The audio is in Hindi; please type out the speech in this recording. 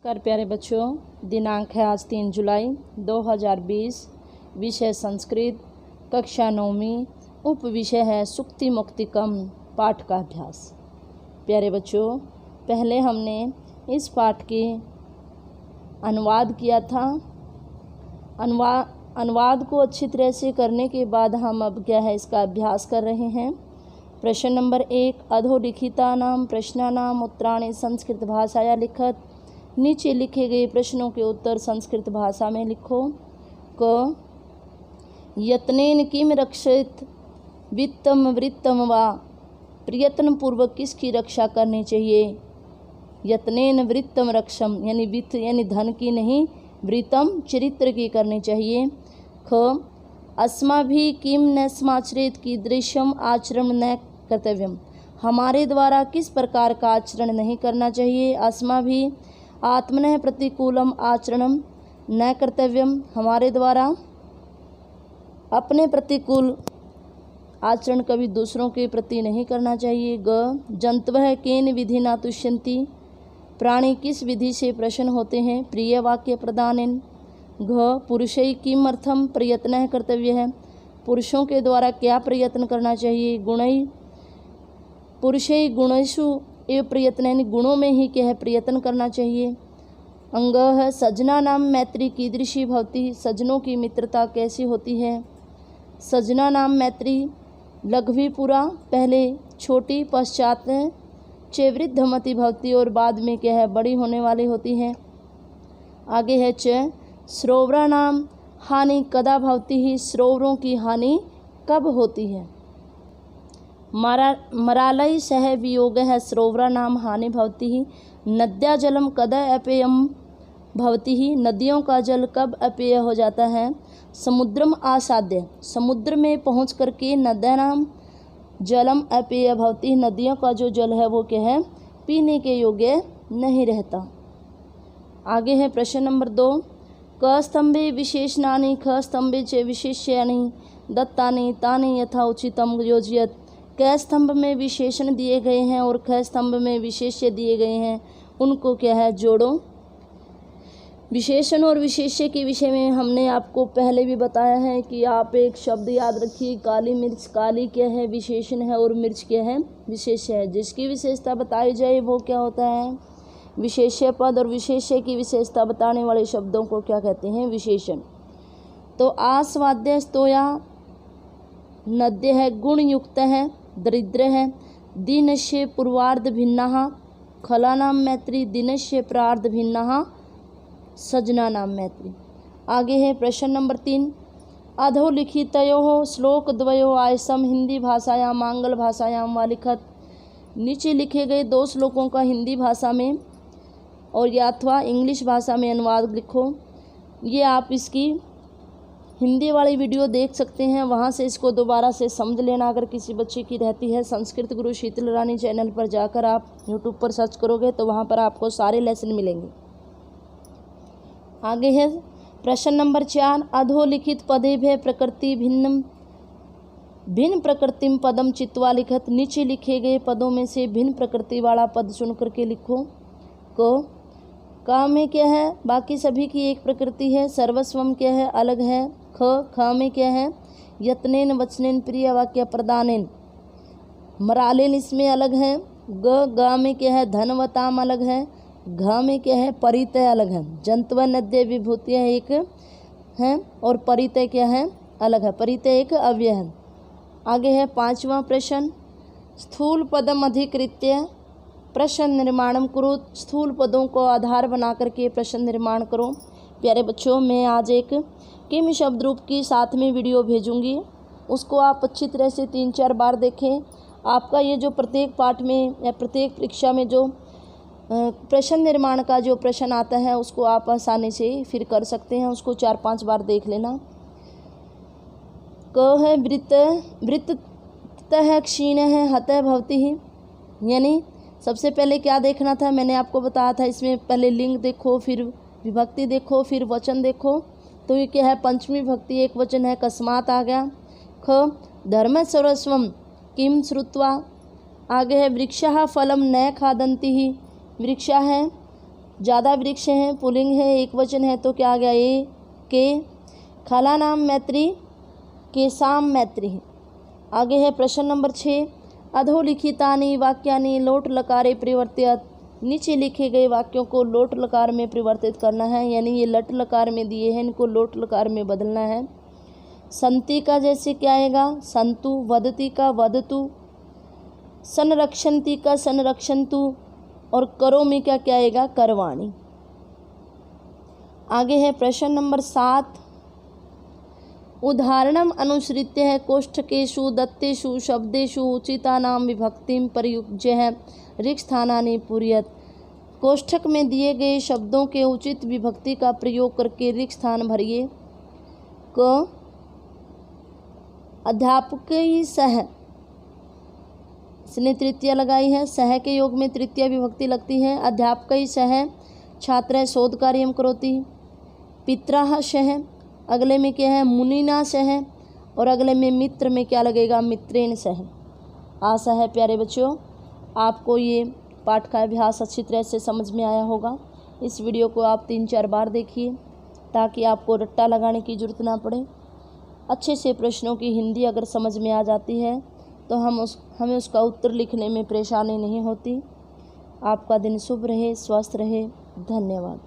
कर प्यारे बच्चों, दिनांक है आज 3 जुलाई 2020। विषय संस्कृत, कक्षा 9वीं। उप विषय है सुक्ति मुक्तिकम। पाठ का अभ्यास। प्यारे बच्चों, पहले हमने इस पाठ के अनुवाद किया था। अनुवाद को अच्छी तरह से करने के बाद हम अब क्या है इसका अभ्यास कर रहे हैं। प्रश्न नंबर 1, अधोलिखितानां प्रश्नानाम् उत्तराणि संस्कृत भाषाया लिखत। नीचे लिखे गए प्रश्नों के उत्तर संस्कृत भाषा में लिखो। क यत्नेन किम रक्षित वित्तम वृत्तम वा। प्रयत्न पूर्वक किसकी रक्षा करनी चाहिए। यत्नेन वृत्तम रक्षम यानी वित्त यानी धन की नहीं, वृत्तम चरित्र की करनी चाहिए। ख अस्माभि किम न समाचरित कीदृशम आचरण न कर्तव्यम। हमारे द्वारा किस प्रकार का आचरण नहीं करना चाहिए। अस्माभि आत्मनः प्रतिकूलम आचरणम न कर्तव्यम। हमारे द्वारा अपने प्रतिकूल आचरण कभी दूसरों के प्रति नहीं करना चाहिए। ग जंतवः केन विधिना तुष्यन्ति। प्राणी किस विधि से प्रसन्न होते हैं। प्रिय वाक्य प्रदानेन। घ पुरुषै किमर्थम प्रयत्नः कर्तव्य है। पुरुषों के द्वारा क्या प्रयत्न करना चाहिए। गुणै पुरुषै गुणेषु एवं प्रयत्न गुणों में ही क्या है प्रयत्न करना चाहिए। अंग है सजना नाम मैत्री कीदृशी भवती। सजनों की मित्रता कैसी होती है। सजना नाम मैत्री लघवी पूरा पहले छोटी पश्चात चे वृद्धमति भवती और बाद में क्या है बड़ी होने वाली होती है। आगे है च श्रोवरा नाम हानि कदा भवती ही। श्रोवरों की हानि कब होती है। मरालय सह वियोग है श्रोवरा नाम हानि भवती ही। नद्या जलम कदा अपेयम भवती ही। नदियों का जल कब अपेय हो जाता है। समुद्रम आसाद्य समुद्र में पहुँच करके नद्या नाम जलम अपेय भवती। नदियों का जो जल है वो क्या है पीने के योग्य नहीं रहता। आगे है प्रश्न नंबर 2, क स्तंभे विशेषणानि ख स्तंभे च विशेष्यानि दत्तानि तानि यथा उचितम योजयत। क स्तंभ में विशेषण दिए गए हैं और ख स्तंभ में विशेष्य दिए गए हैं, उनको क्या है जोड़ो। विशेषण और विशेष्य के विषय में हमने आपको पहले भी बताया है कि आप एक शब्द याद रखिए, काली मिर्च। काली क्या है विशेषण है और मिर्च क्या है विशेष्य है। जिसकी विशेषता बताई जाए वो क्या होता है विशेष्य पद, और विशेष्य की विशेषता बताने वाले शब्दों को क्या कहते हैं विशेषण। तो आस्वाद्य स्तोया नद्य है, गुण युक्त है, दरिद्र है। दिनस्य पूर्वार्ध भिन्ना खला नाम मैत्री दिनस्य प्रार्ध भिन्ना सजना नाम मैत्री। आगे है प्रश्न नंबर 3, अधोलिखितयोः श्लोकद्वयोः आयसम हिंदी भाषायाम आंग्ल भाषायाम वा लिखत। नीचे लिखे गए 2 श्लोकों का हिंदी भाषा में और या अथवा इंग्लिश भाषा में अनुवाद लिखो। ये आप इसकी हिंदी वाली वीडियो देख सकते हैं, वहाँ से इसको दोबारा से समझ लेना अगर किसी बच्चे की रहती है। संस्कृत गुरु शीतल रानी चैनल पर जाकर आप यूट्यूब पर सर्च करोगे तो वहाँ पर आपको सारे लेसन मिलेंगे। आगे है प्रश्न नंबर 4, अधोलिखित पदेभ्यः प्रकृति भिन्न प्रकृतिम पदम चित्वा लिखत। नीचे लिखे गए पदों में से भिन्न प्रकृति वाला पद चुन करके लिखो। का में क्या है बाकी सभी की एक प्रकृति है। सर्वस्वम क्या है अलग है। ख में क्या है यत्नेन वचनेन प्रिय वाक्य प्रदानेन। मरालेन इसमें अलग है। ग में क्या है धनवताम अलग है। घ में क्या है परितय अलग है। जंतव नद्य विभूतियाँ एक हैं और परितय क्या है अलग है। परितय एक अव्यय है। आगे है 5वां प्रश्न, स्थूल पदम अधिकृत्य प्रश्न निर्माणम करो। स्थूल पदों को आधार बना करके प्रश्न निर्माण करो। प्यारे बच्चों, मैं आज एक किम शब्द रूप की 7वीं वीडियो भेजूंगी, उसको आप अच्छी तरह से 3-4 बार देखें। आपका ये जो प्रत्येक पाठ में या प्रत्येक परीक्षा में जो प्रश्न निर्माण का जो प्रश्न आता है उसको आप आसानी से फिर कर सकते हैं, उसको 4-5 बार देख लेना। क है वृत्ततः क्षीण है हतः भवती ही। यानी सबसे पहले क्या देखना था मैंने आपको बताया था, इसमें पहले लिंग देखो, फिर विभक्ति देखो, फिर वचन देखो। तो ये क्या है पंचमी विभक्ति एक वचन है, कस्मात आ गया। ख धर्म सर्वस्वम किम श्रुत्वा। आगे है वृक्षः फलम न खादन्ति ही। वृक्षा है ज़्यादा वृक्ष हैं, पुल्लिंग है, एक वचन है, तो क्या आ गया ए के। खलानाम मैत्री केसाम मैत्री। आगे है प्रश्न नंबर 6, अधोलिखितानि वाक्यानि लोट लकारे परिवर्त्य। नीचे लिखे गए वाक्यों को लोट लकार में परिवर्तित करना है, यानी ये लट लकार में दिए हैं, इनको लोट लकार में बदलना है। संति का जैसे क्या आएगा संतु, वदति का वदतु, संरक्षन्ति का संरक्षन्तु, और करोमि का क्या आएगा करवाणी। आगे है प्रश्न नंबर 7, उदाहरणम अनुसृत्य है कोष्ठकेषु दत्तेषु शब्देषु उचितानां विभक्तिं प्रयुज्य है ऋक् स्थानानि पूरयत। कोष्ठक में दिए गए शब्दों के उचित विभक्ति का प्रयोग करके ऋक् स्थान भरिए। क अध्यापक सह, इसने तृतीया लगाई है, सह के योग में तृतीया विभक्ति लगती है। अध्यापक सह छात्र शोध कार्यम करोति। पित्राः सह, अगले में क्या है मुनिना सह, और अगले में मित्र में क्या लगेगा मित्रेण सह। आशा है प्यारे बच्चों आपको ये पाठ का अभ्यास अच्छी तरह से समझ में आया होगा। इस वीडियो को आप 3-4 बार देखिए ताकि आपको रट्टा लगाने की ज़रूरत ना पड़े। अच्छे से प्रश्नों की हिंदी अगर समझ में आ जाती है तो हमें उसका उत्तर लिखने में परेशानी नहीं होती। आपका दिन शुभ रहे, स्वस्थ रहे। धन्यवाद।